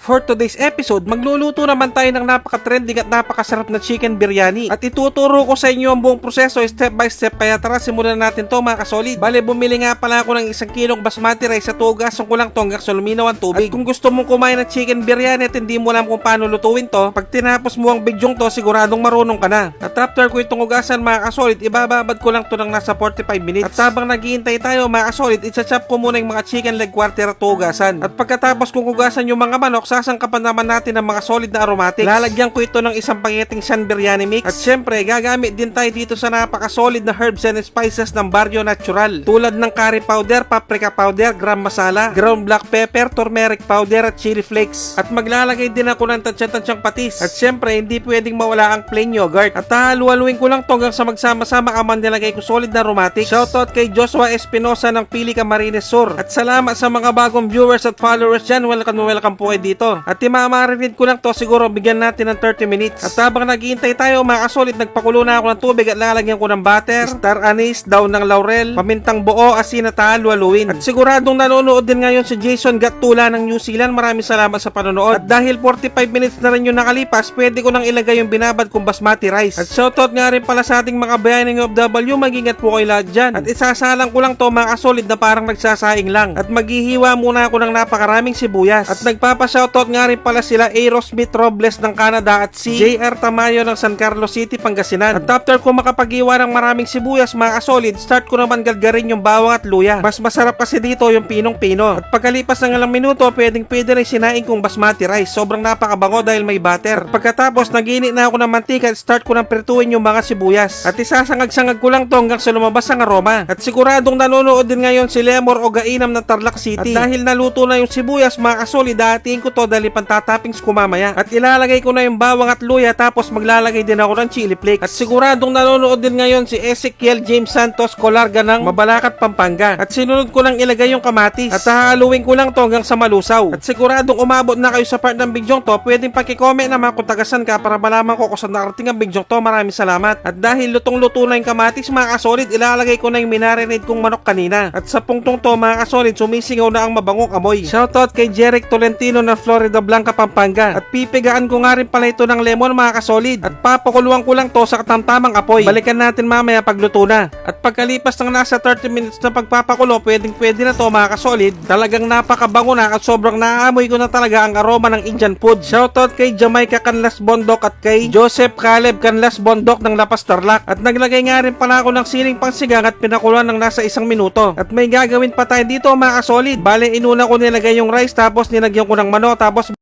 For today's episode, magluluto naman tayo ng napaka-trending at napakasarap na chicken biryani. At ituturo ko sa inyo ang buong proseso step by step, kaya tara simulan natin to mga kasolid. Bale, bumili nga pala ako ng 1 kilong basmati rice sa tugasan ko lang to hanggang sa luminaw ang tubig. At kung gusto mong kumain ng chicken biryani at hindi mo alam kung paano lutuin to, pag tinapos mo ang bidyong to, siguradong marunong ka na. At after ko itong ugasan mga kasolid, ibababad ko lang to ng nasa 45 minutes. At habang naghihintay tayo mga kasolid, i-chop ko muna yung mga chicken leg quarter at tugasan. At pagkatapos kong ugasan yung mga manok, sasangkapan naman natin ng mga solid na aromatics. Lalagyan ko ito ng isang paketing San Biryani Mix. At syempre, gagamit din tayo dito sa napaka-solid na herbs and spices ng Barrio Natural. Tulad ng curry powder, paprika powder, gram masala, ground black pepper, turmeric powder at chili flakes. At maglalagay din ako ng tansya-tansyang patis. At syempre, hindi pwedeng mawala ang plain yogurt. At haluhaluin ko lang to hanggang sa magsama-sama ang nilagay ko solid na aromatics. Shoutout kay Joshua Espinosa ng Pili Camarines Sur. At salamat sa mga bagong viewers at followers dyan. Welcome po kayo dito. At imamarinate ko lang to, siguro bigyan natin ng 30 minutes. At habang naghihintay tayo mga kasolid, nagpakulo na ako ng tubig at lalagyan ko ng butter, star anise, daon ng laurel, pamintang buo, asin at haluhaluin. At siguradong nanonood din ngayon si Jason Gatula ng New Zealand. Maraming salamat sa panonood. At dahil 45 minutes na rin yung nakalipas, pwede ko nang ilagay yung binabad kong basmati rice. At shoutout nga rin pala sa ating mga bayaning OFW, mag-ingat po kayo lahat dyan. At isasalang ko lang to mga kasolid na parang nagsasaing lang. At maghihiwa muna ako ng napakaraming sibuyas. At nagpapa-shoutout nga rin pala sila Aerosmith Robles ng Canada at si JR Tamayo ng San Carlos City, Pangasinan. At after ko makapaghiwa ng maraming sibuyas mga kasolid, start ko naman galgarin yung bawang at luya. Mas masarap kasi dito yung pinong-pino. At pagkalipas ng ilang minuto, pwede rin sinaing kong basmati rice. Sobrang napakabango dahil may butter. At pagkatapos, naginit na ako ng mantika at start ko nang prituin yung mga sibuyas. At isasangag-sangag ko lang to hanggang sa lumabas ang aroma. At siguradong nanonood din ngayon si Lemor o Gainam ng Tarlac City. At dahil naluto na yung sibuyas mga kasolid, dahatiin ko to dahil pantatappings ko mamaya. At ilalagay ko na yung bawang at luya, tapos maglalagay din ako ng chili flakes. At siguradong nanonood din ngayon si Ezekiel James Santos Colarga ng Mabalacat, Pampanga. At sinunod ko lang ilagay yung kamatis. At hahaluin ko lang to hanggang sa malusaw. At siguradong umabot na kayo sa part ng bidyong to, pwedeng paki-comment naman kung tagasan ka para malaman ko kung saan nakarating ang bidyong to. Maraming salamat. At dahil lutong-luto na yung kamatis mga kasolid, ilalagay ko na yung minarinade kong manok kanina. At sa punktong to mga kasolid, sumisingaw na ang mabangong amoy. Shoutout kay Jeric Tolentino ng Florida Blanca, Pampanga. At pipigaan ko nga rin pala ito ng lemon mga kasolid. At papakuluan ko lang to sa katamtamang apoy. Balikan natin mamaya pagluto na. At pagkalipas ng nasa 30 minutes na pagpapakulo, pwede na to mga kasolid. Talagang napakabango na at sobrang naaamoy ko na talaga ang aroma ng Indian food. Shoutout kay Jamaica Canlas Bondok at kay Joseph Caleb Canlas Bondok ng Lapas Tarlac. At naglagay nga rin pala ako ng siling pangsigang at pinakuluan ng nasa 1 minuto. At may gagawin pa tayo dito mga kasolid. Bale, inuna ko nilagay yung rice, tapos nilagyan ko ng manok, tapos